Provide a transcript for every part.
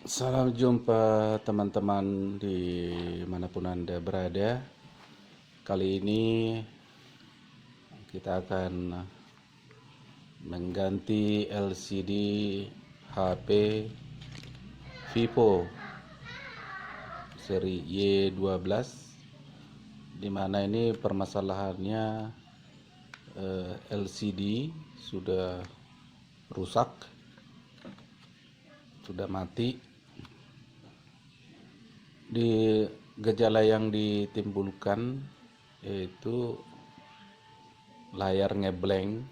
Salam jumpa teman-teman di manapun Anda berada. Kali ini kita akan mengganti LCD HP Vivo seri Y12, di mana ini permasalahannya LCD sudah rusak, sudah mati. Di gejala yang ditimbulkan yaitu layar ngeblank.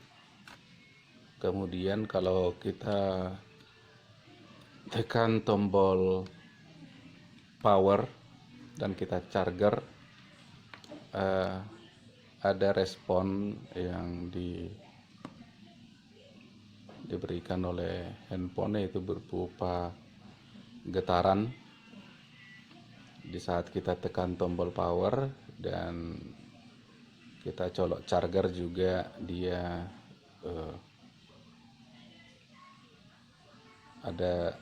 Kemudian kalau kita tekan tombol power dan kita charger, ada respon yang diberikan oleh handphone, yaitu berupa getaran di saat kita tekan tombol power, dan kita colok charger juga dia ada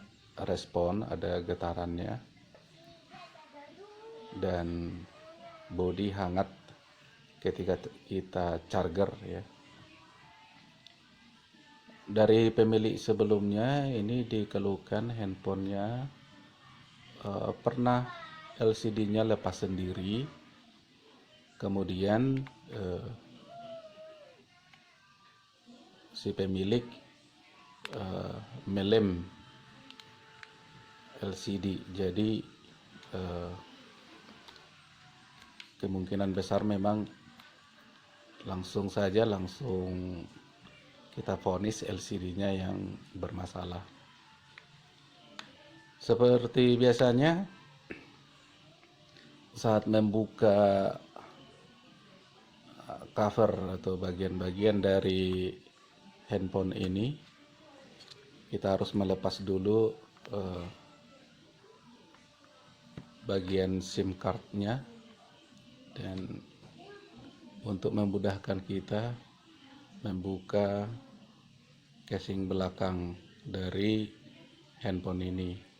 respon, ada getarannya, dan bodi hangat ketika kita charger ya. Dari pemilik sebelumnya ini dikeluhkan handphonenya pernah LCD-nya lepas sendiri, kemudian si pemilik melem LCD. Jadi kemungkinan besar memang langsung kita vonis LCD-nya yang bermasalah. Seperti biasanya, saat membuka cover atau bagian-bagian dari handphone ini, kita harus melepas dulu bagian SIM card-nya, dan untuk memudahkan kita membuka casing belakang dari handphone ini.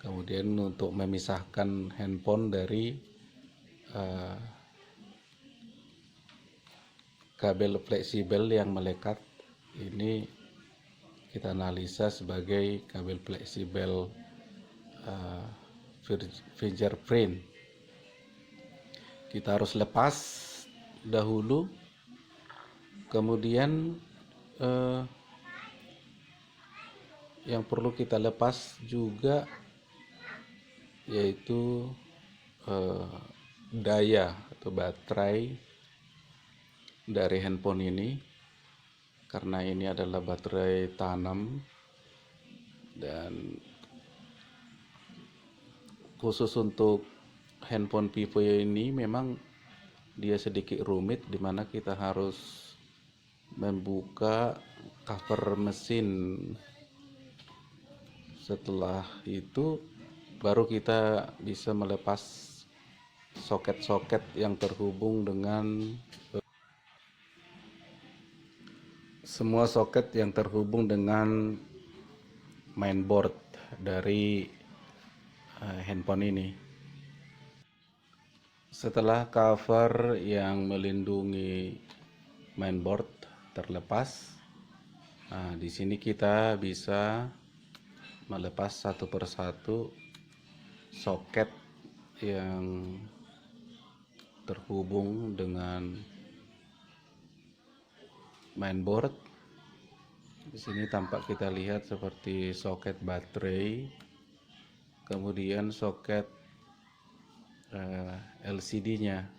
Kemudian untuk memisahkan handphone dari kabel fleksibel yang melekat, ini kita analisa sebagai kabel fleksibel fingerprint. Kita harus lepas dahulu, kemudian yang perlu kita lepas juga yaitu daya atau baterai dari handphone ini, karena ini adalah baterai tanam, dan khusus untuk handphone Vivo ini memang dia sedikit rumit, dimana kita harus membuka cover mesin. Setelah itu baru kita bisa melepas soket-soket yang terhubung dengan semua soket yang terhubung dengan mainboard dari handphone ini. Setelah cover yang melindungi mainboard terlepas, di sini kita bisa melepas satu persatu soket yang terhubung dengan mainboard. Di sini tampak kita lihat seperti soket baterai, kemudian soket LCD-nya.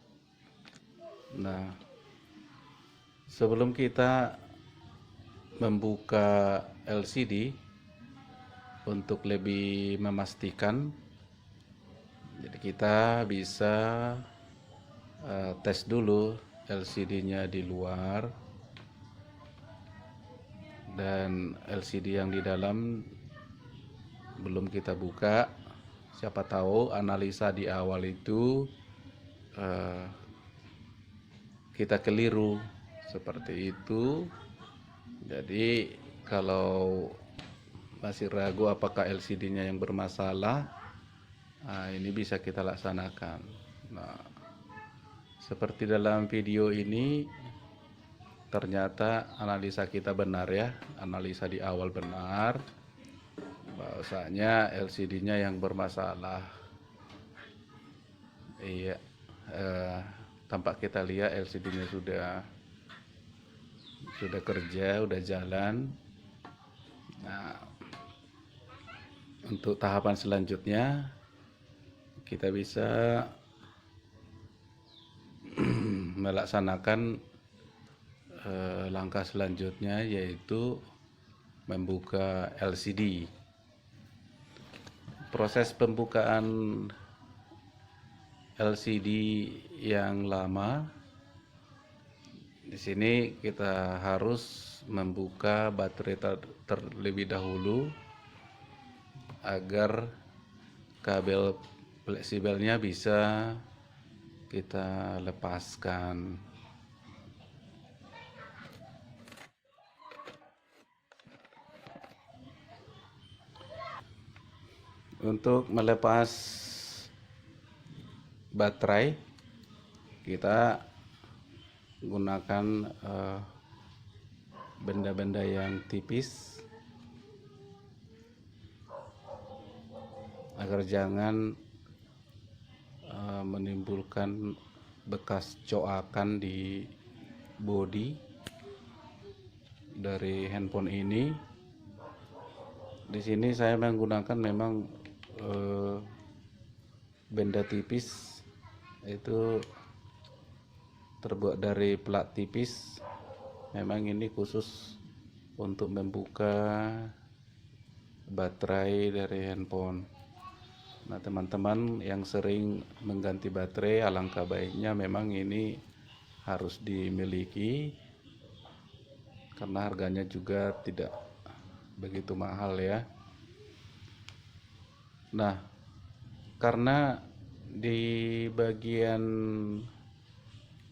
Nah, sebelum kita membuka LCD, untuk lebih memastikan, jadi kita bisa tes dulu LCD-nya di luar dan LCD yang di dalam belum kita buka. Siapa tahu analisa di awal itu kita keliru seperti itu. Jadi kalau masih ragu apakah LCD-nya yang bermasalah, nah, ini bisa kita laksanakan. Nah, seperti dalam video ini, ternyata analisa kita benar ya, analisa di awal benar, bahwasanya LCD-nya yang bermasalah. Iya, tampak kita lihat LCD-nya sudah kerja, udah jalan. Nah, untuk tahapan selanjutnya kita bisa melaksanakan langkah selanjutnya, yaitu membuka LCD. Proses pembukaan LCD yang lama, di sini kita harus membuka baterai terlebih dahulu agar kabel fleksibelnya bisa kita lepaskan. Untuk melepas baterai, kita gunakan benda-benda yang tipis agar jangan menimbulkan bekas coakan di bodi dari handphone ini. Di sini saya menggunakan memang benda tipis, itu terbuat dari plat tipis. Memang ini khusus untuk membuka baterai dari handphone. Nah, teman-teman yang sering mengganti baterai, alangkah baiknya memang ini harus dimiliki, karena harganya juga tidak begitu mahal ya. Nah, karena di bagian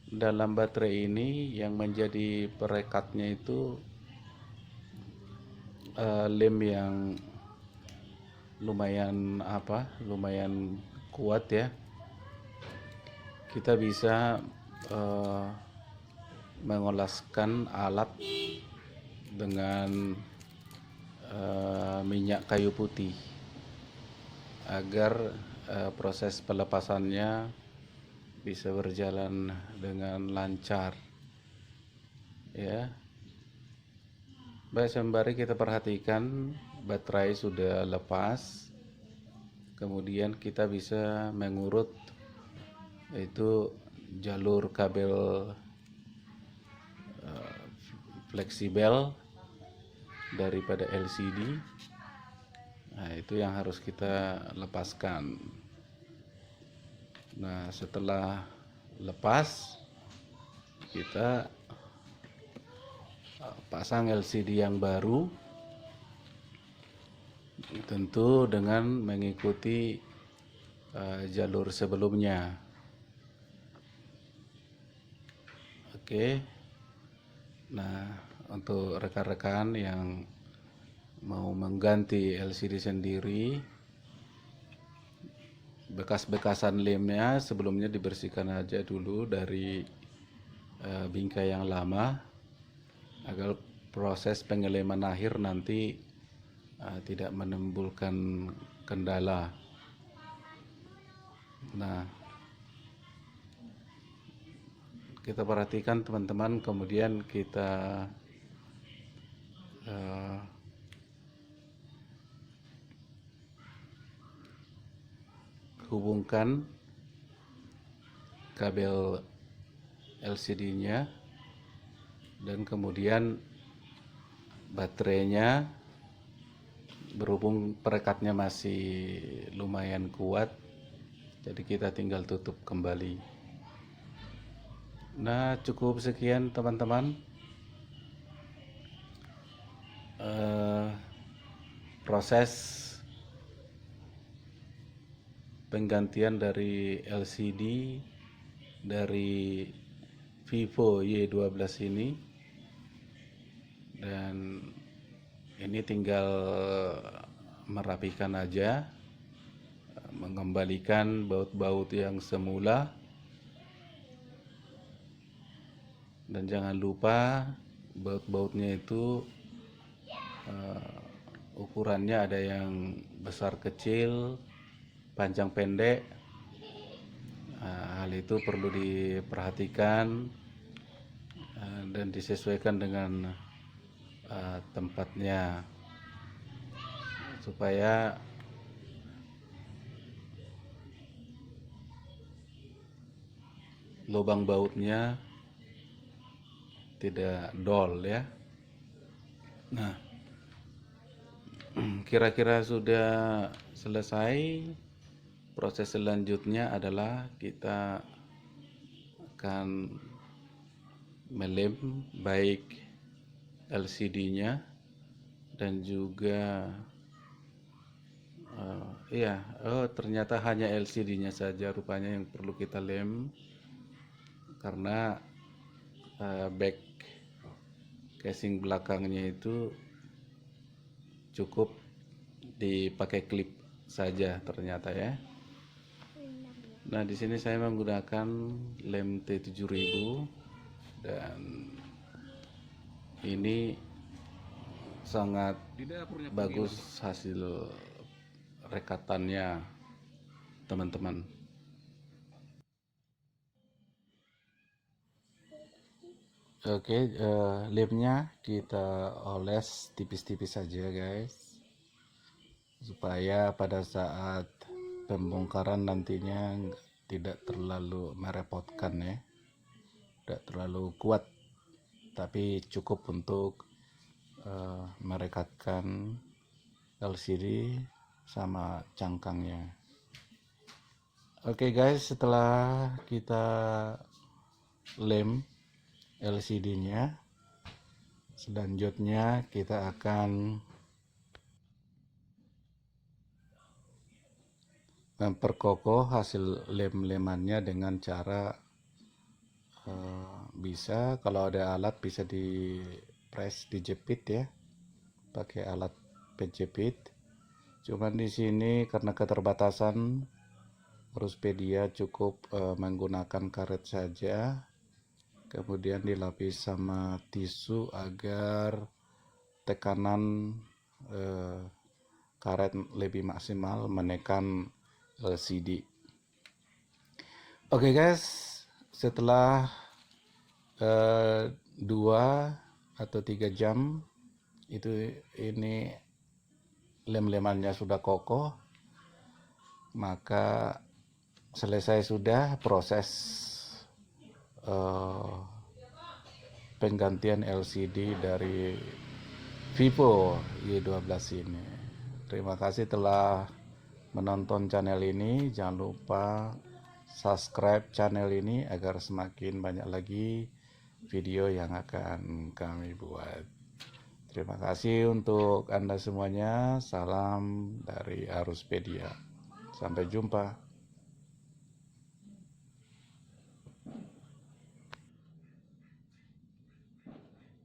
dalam baterai ini yang menjadi perekatnya itu lem yang lumayan kuat ya, kita bisa mengolaskan alat dengan minyak kayu putih agar proses pelepasannya bisa berjalan dengan lancar ya. Baik, sembari kita perhatikan baterai sudah lepas, kemudian kita bisa mengurut itu jalur kabel fleksibel daripada LCD. Nah, itu yang harus kita lepaskan. Nah, setelah lepas, kita pasang LCD yang baru, tentu dengan mengikuti jalur sebelumnya. Oke. Nah, untuk rekan-rekan yang mau mengganti LCD sendiri, bekas-bekasan lemnya sebelumnya dibersihkan aja dulu dari bingkai yang lama, agar proses pengeleman akhir nanti tidak menimbulkan kendala. Nah, kita perhatikan teman-teman, kemudian kita hubungkan kabel LCD-nya, dan kemudian baterainya, berhubung perekatnya masih lumayan kuat, jadi kita tinggal tutup kembali. Nah, cukup sekian teman-teman proses penggantian dari LCD dari Vivo Y12 ini. Dan ini tinggal merapikan aja, mengembalikan baut-baut yang semula. Dan jangan lupa baut-bautnya itu ukurannya ada yang besar kecil, panjang pendek. Hal itu perlu diperhatikan dan disesuaikan dengan tempatnya supaya lubang bautnya tidak dol ya. Nah, kira-kira sudah selesai. Proses selanjutnya adalah kita akan melem baik LCD-nya dan juga ternyata hanya LCD-nya saja rupanya yang perlu kita lem, karena back casing belakangnya itu cukup dipakai klip saja ternyata ya. Nah, di sini saya menggunakan lem T7000 dan ini sangat bagus hasil rekatannya, teman-teman. Oke, lemnya kita oles tipis-tipis saja guys, supaya pada saat pembongkaran nantinya tidak terlalu merepotkan ya, tidak terlalu kuat, tapi cukup untuk merekatkan LCD sama cangkangnya. Oke guys, setelah kita lem LCD-nya, selanjutnya kita akan memperkokoh hasil lem-lemannya dengan cara bisa, kalau ada alat bisa di press, dijepit ya, pakai alat penjepit. Cuman di sini karena keterbatasan Ruspedia cukup menggunakan karet saja, kemudian dilapis sama tisu agar tekanan karet lebih maksimal menekan LCD. Oke guys, setelah 2 atau 3 jam ini lem-lemannya sudah kokoh, maka selesai sudah proses penggantian LCD dari Vivo Y12 ini. Terima kasih telah menonton channel ini. Jangan lupa subscribe channel ini agar semakin banyak lagi video yang akan kami buat. Terima kasih untuk Anda semuanya. Salam dari Aruspedia. Sampai jumpa.